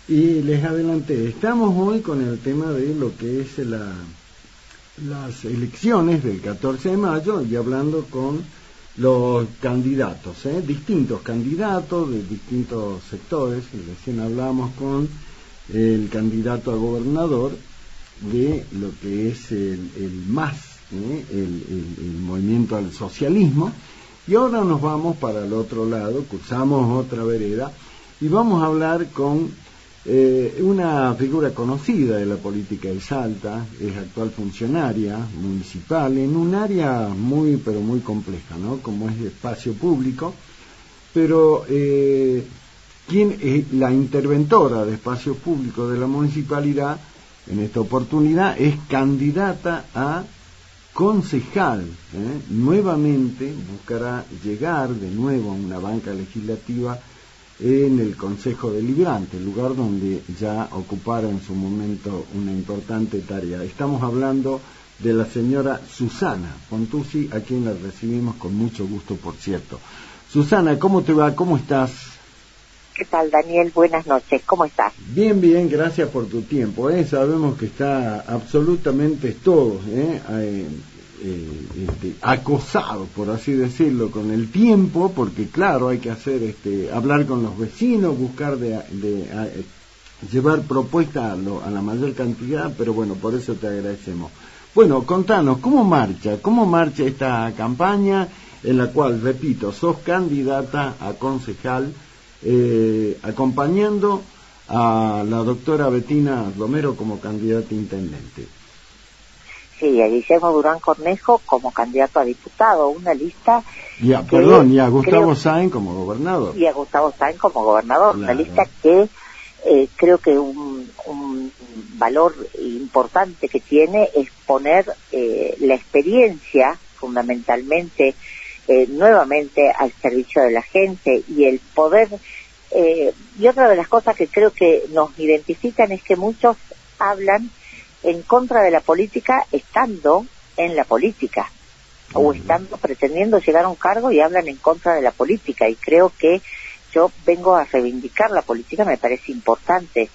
Y les adelanté, estamos hoy con el tema de lo que es las elecciones del 14 de mayo y hablando con los candidatos, distintos candidatos de distintos sectores. Recién hablamos con el candidato a gobernador de lo que es el MAS, el movimiento al socialismo, y ahora nos vamos para el otro lado, cruzamos otra vereda y vamos a hablar con una figura conocida de la política de Salta. Es actual funcionaria municipal en un área muy pero muy compleja, ¿no? Como es el espacio público, pero quien es la interventora de espacios públicos de la municipalidad en esta oportunidad es candidata a concejal, nuevamente buscará llegar de nuevo a una banca legislativa en el Consejo Deliberante, el lugar donde ya ocupara en su momento una importante tarea. Estamos hablando de la señora Susana Pontuzzi, a quien la recibimos con mucho gusto, por cierto. Susana, ¿cómo te va? ¿Cómo estás? ¿Qué tal, Daniel? Buenas noches, ¿cómo estás? Bien, bien, gracias por tu tiempo. Sabemos que está absolutamente todo acosado, por así decirlo, con el tiempo, porque claro, hay que hacer, hablar con los vecinos, buscar llevar propuestas a la mayor cantidad, pero bueno, por eso te agradecemos. Bueno, contanos, ¿cómo marcha esta campaña en la cual, repito, sos candidata a concejal, acompañando a la doctora Bettina Romero como candidata a intendente? Sí, a Guillermo Durán Cornejo como candidato a diputado, una lista... y a Gustavo Sáenz como gobernador. Y a Gustavo Sáenz como gobernador, claro. Una lista que creo que un valor importante que tiene es poner la experiencia, fundamentalmente, nuevamente al servicio de la gente, y el poder... y otra de las cosas que creo que nos identifican es que muchos hablan en contra de la política estando en la política, o estando pretendiendo llegar a un cargo y hablan en contra de la política, y creo que yo vengo a reivindicar la política. Me parece importante.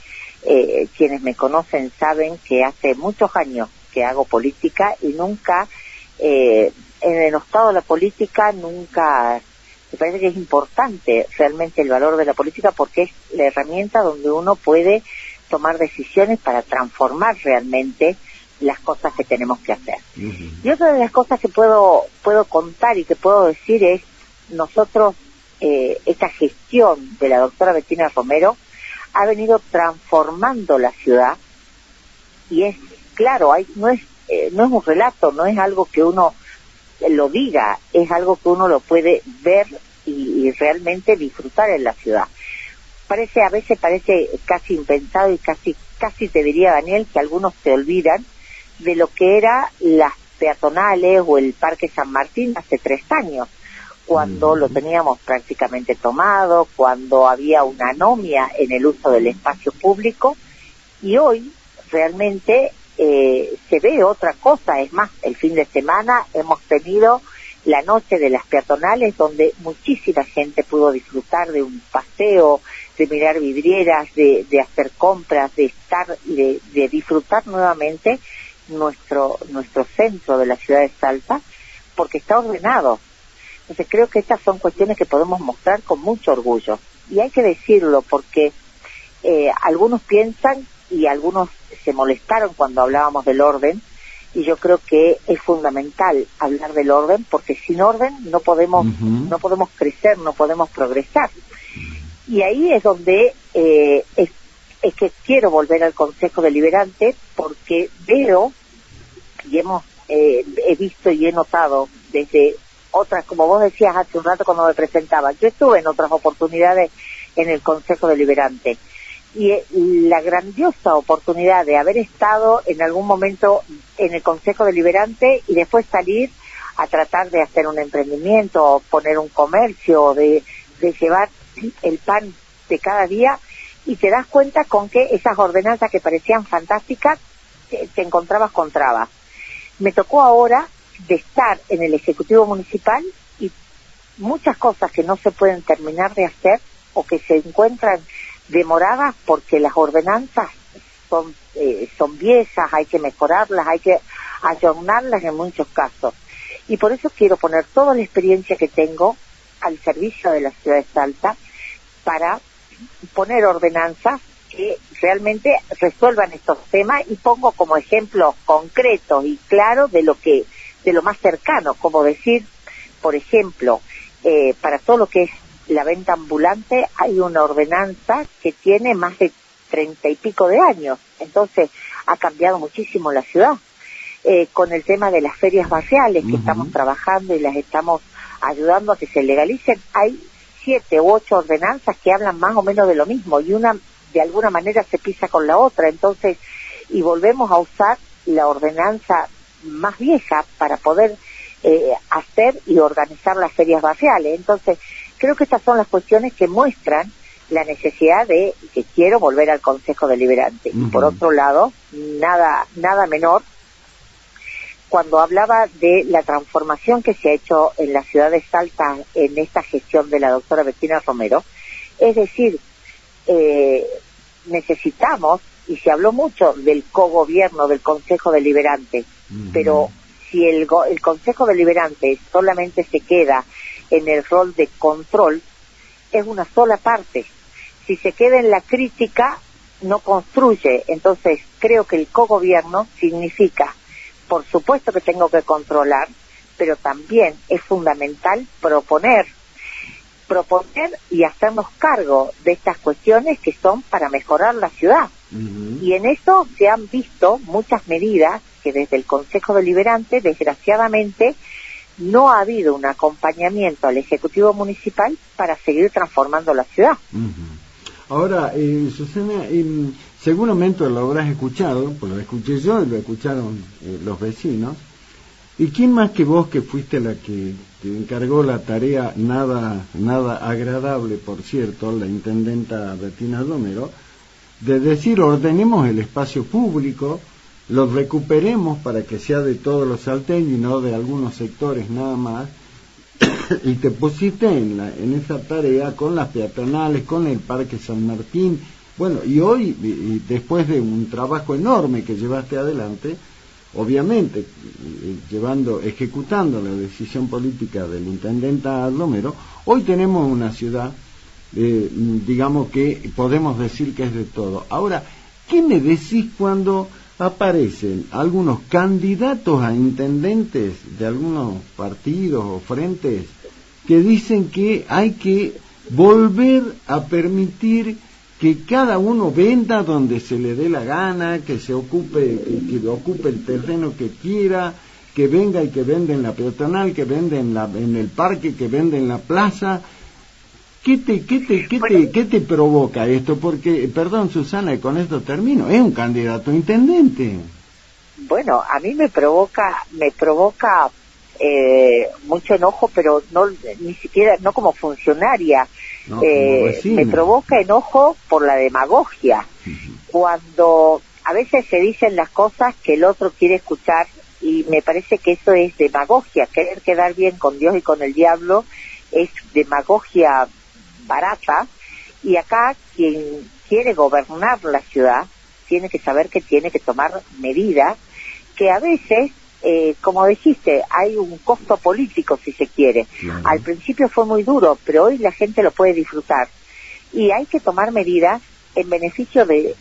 Quienes me conocen saben que hace muchos años que hago política y nunca he denostado la política, nunca. Me parece que es importante realmente el valor de la política, porque es la herramienta donde uno puede tomar decisiones para transformar realmente las cosas que tenemos que hacer. Y otra de las cosas que puedo contar y que puedo decir es, nosotros, esta gestión de la doctora Bettina Romero ha venido transformando la ciudad, y es claro, no es un relato, no es algo que uno lo diga, es algo que uno lo puede ver y realmente disfrutar en la ciudad. A veces parece casi impensado, y casi te diría, Daniel, que algunos se olvidan de lo que era las peatonales o el Parque San Martín hace 3 años, cuando lo teníamos prácticamente tomado, cuando había una anomia en el uso del espacio público, y hoy realmente se ve otra cosa. Es más, el fin de semana hemos tenido la noche de las peatonales, donde muchísima gente pudo disfrutar de un paseo, de mirar vidrieras, de hacer compras, de disfrutar nuevamente nuestro centro de la ciudad de Salta, porque está ordenado. Entonces creo que estas son cuestiones que podemos mostrar con mucho orgullo, y hay que decirlo, porque algunos piensan, y algunos se molestaron cuando hablábamos del orden, y yo creo que es fundamental hablar del orden, porque sin orden no podemos crecer, no podemos progresar. Y ahí es donde es que quiero volver al Consejo Deliberante, porque veo y he visto y he notado desde otras, como vos decías hace un rato cuando me presentaba, yo estuve en otras oportunidades en el Consejo Deliberante, y la grandiosa oportunidad de haber estado en algún momento en el Consejo Deliberante y después salir a tratar de hacer un emprendimiento, o poner un comercio, de llevar el pan de cada día, y te das cuenta con que esas ordenanzas que parecían fantásticas te encontrabas con trabas. Me tocó ahora de estar en el Ejecutivo Municipal, y muchas cosas que no se pueden terminar de hacer o que se encuentran demoradas porque las ordenanzas son viejas, hay que mejorarlas, hay que ayornarlas en muchos casos. Y por eso quiero poner toda la experiencia que tengo al servicio de la ciudad de Salta para poner ordenanzas que realmente resuelvan estos temas, y pongo como ejemplos concretos y claros de lo más cercano, como decir, por ejemplo, para todo lo que es la venta ambulante hay una ordenanza que tiene más de 30 y pico de años, entonces ha cambiado muchísimo la ciudad. Con el tema de las ferias barriales que estamos trabajando y las estamos ayudando a que se legalicen, hay 7 u 8 ordenanzas que hablan más o menos de lo mismo, y una de alguna manera se pisa con la otra, entonces, y volvemos a usar la ordenanza más vieja para poder hacer y organizar las ferias barriales. Entonces, creo que estas son las cuestiones que muestran la necesidad de que quiero volver al Consejo Deliberante. Y por otro lado, nada menor, cuando hablaba de la transformación que se ha hecho en la ciudad de Salta en esta gestión de la doctora Bettina Romero, es decir, necesitamos, y se habló mucho del cogobierno, del Consejo Deliberante, pero si el Consejo Deliberante solamente se queda en el rol de control, es una sola parte. Si se queda en la crítica, no construye. Entonces, creo que el cogobierno significa, por supuesto que tengo que controlar, pero también es fundamental proponer y hacernos cargo de estas cuestiones que son para mejorar la ciudad. Y en eso se han visto muchas medidas que desde el Consejo Deliberante, desgraciadamente, no ha habido un acompañamiento al Ejecutivo Municipal para seguir transformando la ciudad. Ahora, Susana, seguramente lo habrás escuchado, pues lo escuché yo y lo escucharon los vecinos. ¿Y quién más que vos, que fuiste la que te encargó la tarea nada agradable, por cierto, la intendenta Bettina Romero, de decir, ordenemos el espacio público, lo recuperemos para que sea de todos los salteños y no de algunos sectores nada más, y te pusiste en esa tarea con las peatonales, con el Parque San Martín, bueno, y hoy, y después de un trabajo enorme que llevaste adelante, obviamente, ejecutando la decisión política del intendente Romero, hoy tenemos una ciudad, digamos que podemos decir que es de todo. Ahora, ¿qué me decís cuando aparecen algunos candidatos a intendentes de algunos partidos o frentes que dicen que hay que volver a permitir que cada uno venda donde se le dé la gana, que se ocupe, que ocupe el terreno que quiera, que venga y que venda en la peatonal, que venda en el parque, que venda en la plaza? ¿Qué te provoca esto? Porque, perdón, Susana, con esto termino, es un candidato a intendente. Bueno, a mí me provoca mucho enojo, pero ni siquiera, no como funcionaria. No, me provoca enojo por la demagogia. Cuando a veces se dicen las cosas que el otro quiere escuchar, y me parece que eso es demagogia. Querer quedar bien con Dios y con el diablo es demagogia barata, y acá quien quiere gobernar la ciudad tiene que saber que tiene que tomar medidas que a veces, como dijiste, hay un costo político, si se quiere. Al principio fue muy duro, pero hoy la gente lo puede disfrutar, y hay que tomar medidas en beneficio de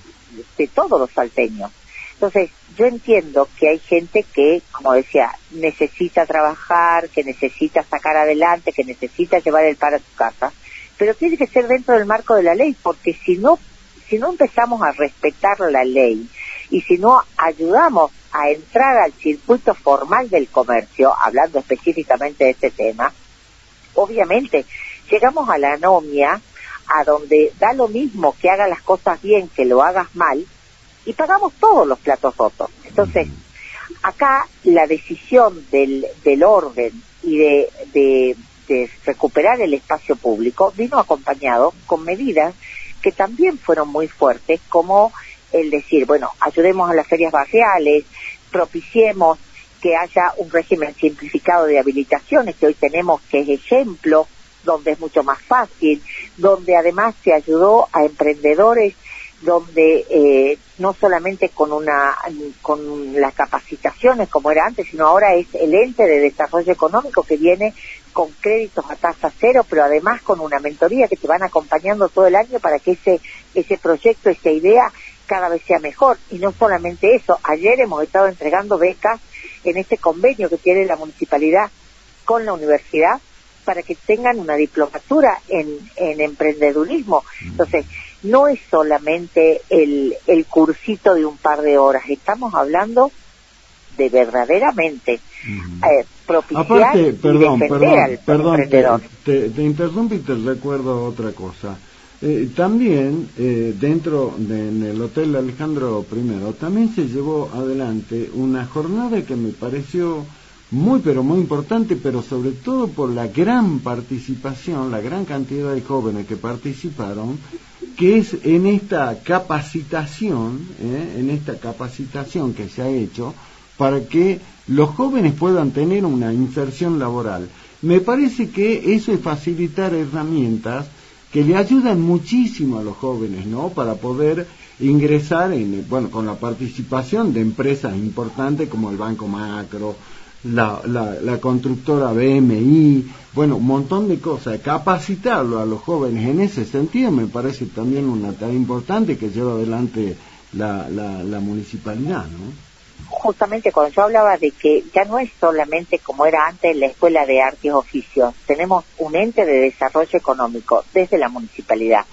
todos los salteños. Entonces, yo entiendo que hay gente que, como decía, necesita trabajar, que necesita sacar adelante, que necesita llevar el pan a su casa, pero tiene que ser dentro del marco de la ley, porque si no empezamos a respetar la ley, y si no ayudamos a entrar al circuito formal del comercio, hablando específicamente de este tema, obviamente llegamos a la anomia, a donde da lo mismo que hagas las cosas bien que lo hagas mal, y pagamos todos los platos rotos. Entonces, acá la decisión del orden y de recuperar el espacio público vino acompañado con medidas que también fueron muy fuertes, como el decir, bueno, ayudemos a las ferias barriales, propiciemos que haya un régimen simplificado de habilitaciones, que hoy tenemos, que es ejemplo donde es mucho más fácil, donde además se ayudó a emprendedores, donde no solamente con las capacitaciones como era antes, sino ahora es el ente de desarrollo económico que viene con créditos a tasa cero, pero además con una mentoría que te van acompañando todo el año para que ese proyecto, esa idea cada vez sea mejor. Y no solamente eso, ayer hemos estado entregando becas en este convenio que tiene la municipalidad con la universidad para que tengan una diplomatura en emprendedurismo. Entonces, no es solamente el cursito de un par de horas, estamos hablando de verdaderamente propiciar Aparte, y defender al emprendedor. Te interrumpo y te recuerdo otra cosa. También dentro en el Hotel Alejandro I también se llevó adelante una jornada que me pareció muy pero muy importante, pero sobre todo por la gran participación, la gran cantidad de jóvenes que participaron, que es en esta capacitación que se ha hecho para que los jóvenes puedan tener una inserción laboral. Me parece que eso es facilitar herramientas que le ayudan muchísimo a los jóvenes, ¿no? Para poder ingresar con la participación de empresas importantes como el Banco Macro, la constructora BMI, un montón de cosas. Capacitarlo a los jóvenes en ese sentido me parece también una tarea importante que lleva adelante la municipalidad, ¿no? Justamente cuando yo hablaba de que ya no es solamente como era antes la Escuela de Artes y Oficios, tenemos un ente de desarrollo económico desde la municipalidad,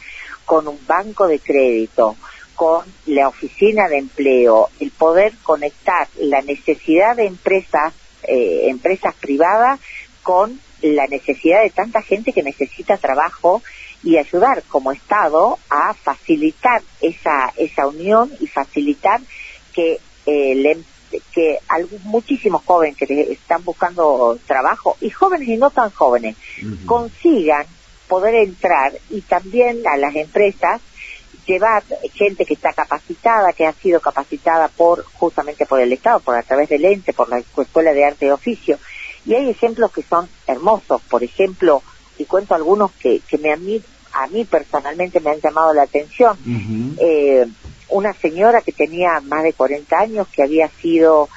con un banco de crédito, con la oficina de empleo, el poder conectar la necesidad de empresas privadas con la necesidad de tanta gente que necesita trabajo y ayudar como Estado a facilitar esa unión y facilitar que muchísimos jóvenes que están buscando trabajo, y jóvenes y no tan jóvenes, consigan poder entrar, y también a las empresas llevar gente que está capacitada, que ha sido capacitada justamente por el Estado, a través del ente, por la Escuela de Arte y Oficio. Y hay ejemplos que son hermosos. Por ejemplo, y cuento algunos que a mí personalmente me han llamado la atención. Una señora que tenía más de 40 años, que había sido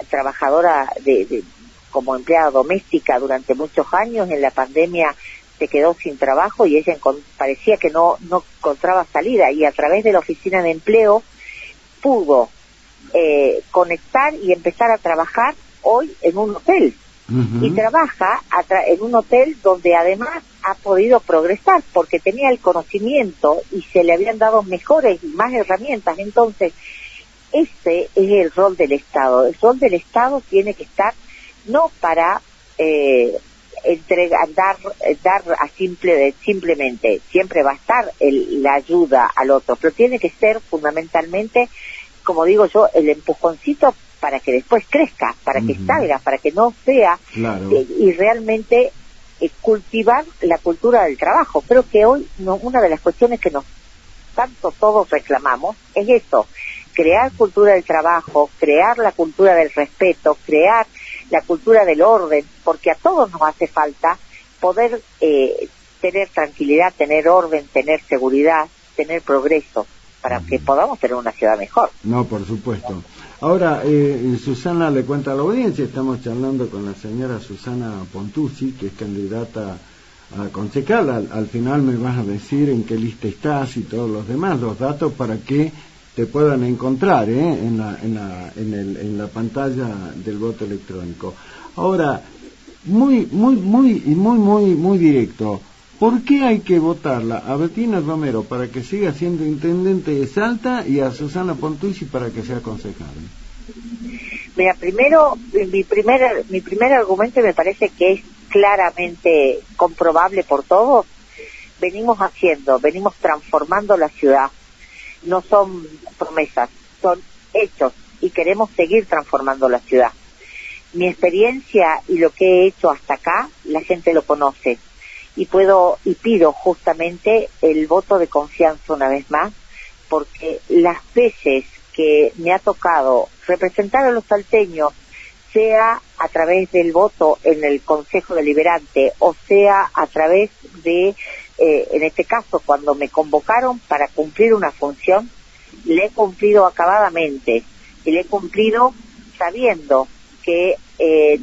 trabajadora como empleada doméstica durante muchos años. En la pandemia se quedó sin trabajo y ella parecía que no encontraba salida, y a través de la oficina de empleo pudo conectar y empezar a trabajar hoy en un hotel. Y trabaja en un hotel donde además ha podido progresar porque tenía el conocimiento y se le habían dado mejores y más herramientas. Entonces, ese es el rol del Estado. El rol del Estado tiene que estar no para dar simplemente, siempre va a estar la ayuda al otro, pero tiene que ser fundamentalmente, como digo yo, el empujoncito para que después crezca, para que salga, para que no sea, y realmente cultivar la cultura del trabajo. Creo que hoy una de las cuestiones que tanto todos reclamamos es eso: crear cultura del trabajo, crear la cultura del respeto, crear la cultura del orden, porque a todos nos hace falta poder tener tranquilidad, tener orden, tener seguridad, tener progreso, para que podamos tener una ciudad mejor. No, por supuesto. Ahora, Susana le cuenta a la audiencia, estamos charlando con la señora Susana Pontuzzi, que es candidata a concejal. Al final me vas a decir en qué lista estás y todos los demás, los datos para que te puedan encontrar en la pantalla del voto electrónico. Ahora, muy directo. ¿Por qué hay que votarla a Bettina Romero para que siga siendo intendente de Salta y a Susana Pontuzzi para que sea concejal? Mira, primero, mi primer argumento, me parece que es claramente comprobable por todos. Venimos transformando la ciudad. No son promesas, son hechos, y queremos seguir transformando la ciudad. Mi experiencia y lo que he hecho hasta acá, la gente lo conoce. Y pido justamente el voto de confianza una vez más, porque las veces que me ha tocado representar a los salteños, sea a través del voto en el Consejo Deliberante, o sea a través de, en este caso, cuando me convocaron para cumplir una función, le he cumplido acabadamente, y le he cumplido sabiendo que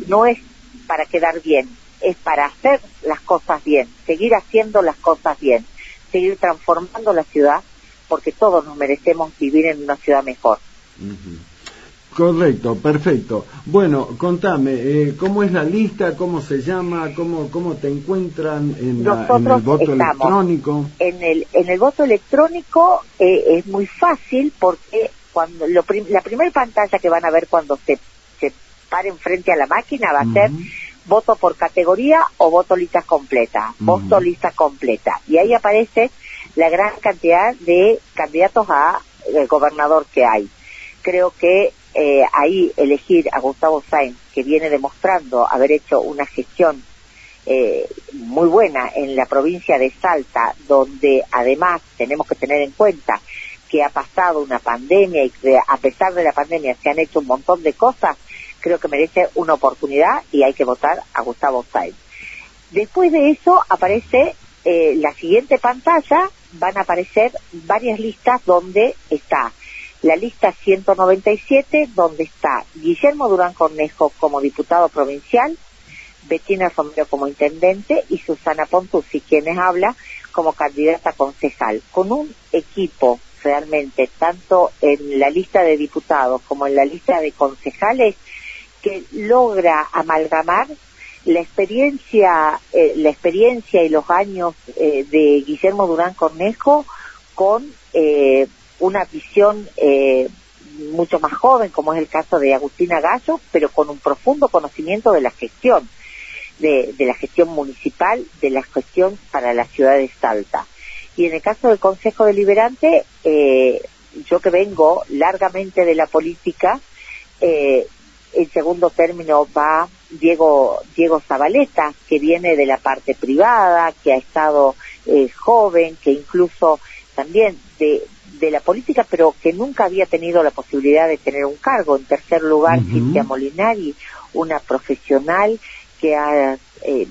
no es para quedar bien, es para hacer las cosas bien, seguir haciendo las cosas bien, seguir transformando la ciudad, porque todos nos merecemos vivir en una ciudad mejor. Correcto, perfecto. Bueno, contame, ¿cómo es la lista? ¿Cómo se llama? ¿Cómo te encuentran en el voto electrónico? En el voto electrónico es muy fácil, porque cuando la primera pantalla que van a ver cuando se paren frente a la máquina va a ser voto por categoría o voto lista completa, voto lista completa. Y ahí aparece la gran cantidad de candidatos a gobernador que hay. Creo que ahí elegir a Gustavo Sáenz, que viene demostrando haber hecho una gestión muy buena en la provincia de Salta, donde además tenemos que tener en cuenta que ha pasado una pandemia y que a pesar de la pandemia se han hecho un montón de cosas, creo que merece una oportunidad y hay que votar a Gustavo Sáenz. Después de eso aparece la siguiente pantalla, van a aparecer varias listas donde está la lista 197, donde está Guillermo Durán Cornejo como diputado provincial, Bettina Romero como intendente y Susana Pontuzzi, quienes habla, como candidata concejal, con un equipo realmente, tanto en la lista de diputados como en la lista de concejales, que logra amalgamar la experiencia y los años de Guillermo Durán Cornejo con una visión mucho más joven, como es el caso de Agustina Gallo, pero con un profundo conocimiento de la gestión, de la gestión municipal, de la gestión para la ciudad de Salta. Y en el caso del Consejo Deliberante, yo que vengo largamente de la política, en segundo término va Diego Zabaleta, que viene de la parte privada, que ha estado joven, que incluso también de la política, pero que nunca había tenido la posibilidad de tener un cargo. En tercer lugar, Cintia Molinari, una profesional que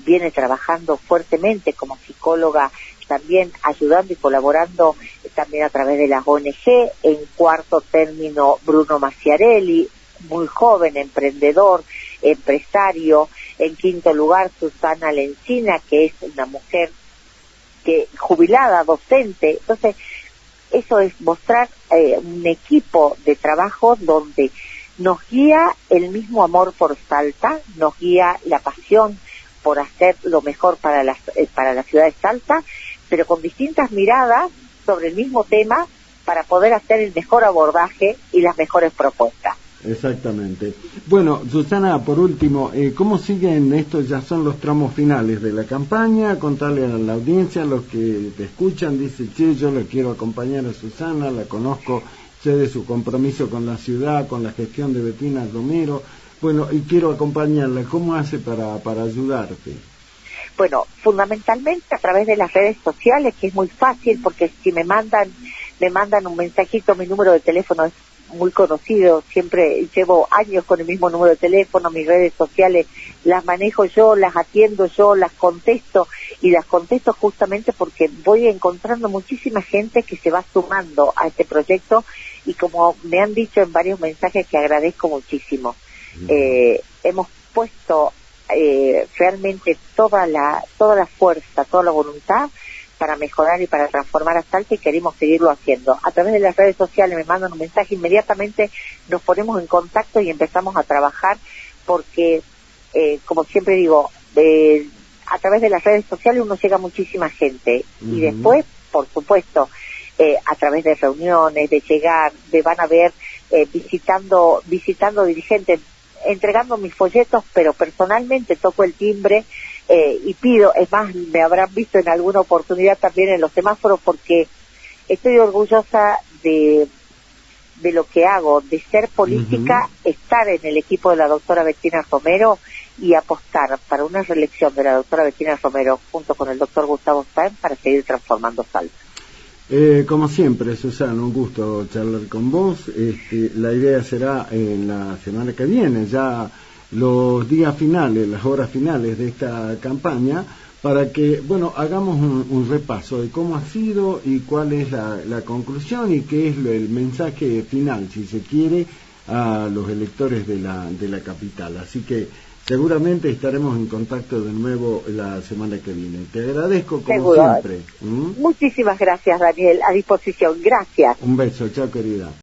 viene trabajando fuertemente como psicóloga, también ayudando y colaborando también a través de las ONG. En cuarto término, Bruno Maciarelli, muy joven, emprendedor, empresario. En quinto lugar, Susana Lencina, que es una mujer jubilada, docente. Entonces, eso es mostrar un equipo de trabajo donde nos guía el mismo amor por Salta, nos guía la pasión por hacer lo mejor para la ciudad de Salta, pero con distintas miradas sobre el mismo tema para poder hacer el mejor abordaje y las mejores propuestas. Exactamente. Bueno, Susana, por último, ¿cómo siguen estos? Ya son los tramos finales de la campaña. Contarle a la audiencia, a los que te escuchan, dice, che, yo le quiero acompañar a Susana, la conozco, sé de su compromiso con la ciudad, con la gestión de Bettina Romero, bueno, y quiero acompañarla. ¿Cómo hace para ayudarte? Bueno, fundamentalmente a través de las redes sociales, que es muy fácil, porque si me mandan un mensajito, mi número de teléfono es muy conocido, siempre llevo años con el mismo número de teléfono, mis redes sociales las manejo yo, las atiendo yo, las contesto, y las contesto justamente porque voy encontrando muchísima gente que se va sumando a este proyecto, y como me han dicho en varios mensajes, que agradezco muchísimo, hemos puesto realmente toda la fuerza, toda la voluntad para mejorar y para transformar a Salta, y queremos seguirlo haciendo. A través de las redes sociales me mandan un mensaje, inmediatamente nos ponemos en contacto y empezamos a trabajar, porque, como siempre digo, a través de las redes sociales uno llega a muchísima gente, y después, por supuesto, a través de reuniones, de llegar, van a ver, visitando dirigentes, entregando mis folletos, pero personalmente toco el timbre y pido. Es más, me habrán visto en alguna oportunidad también en los semáforos, porque estoy orgullosa de lo que hago, de ser política, estar en el equipo de la doctora Bettina Romero y apostar para una reelección de la doctora Bettina Romero junto con el doctor Gustavo Sáenz para seguir transformando Salta. Como siempre, Susana, un gusto charlar con vos. La idea será en la semana que viene, ya los días finales, las horas finales de esta campaña, para que, bueno, hagamos un repaso de cómo ha sido y cuál es la conclusión y qué es el mensaje final, si se quiere, a los electores de la capital. Así que seguramente estaremos en contacto de nuevo la semana que viene. Te agradezco como siempre. Muchísimas gracias, Daniel. A disposición. Gracias. Un beso. Chao, querida.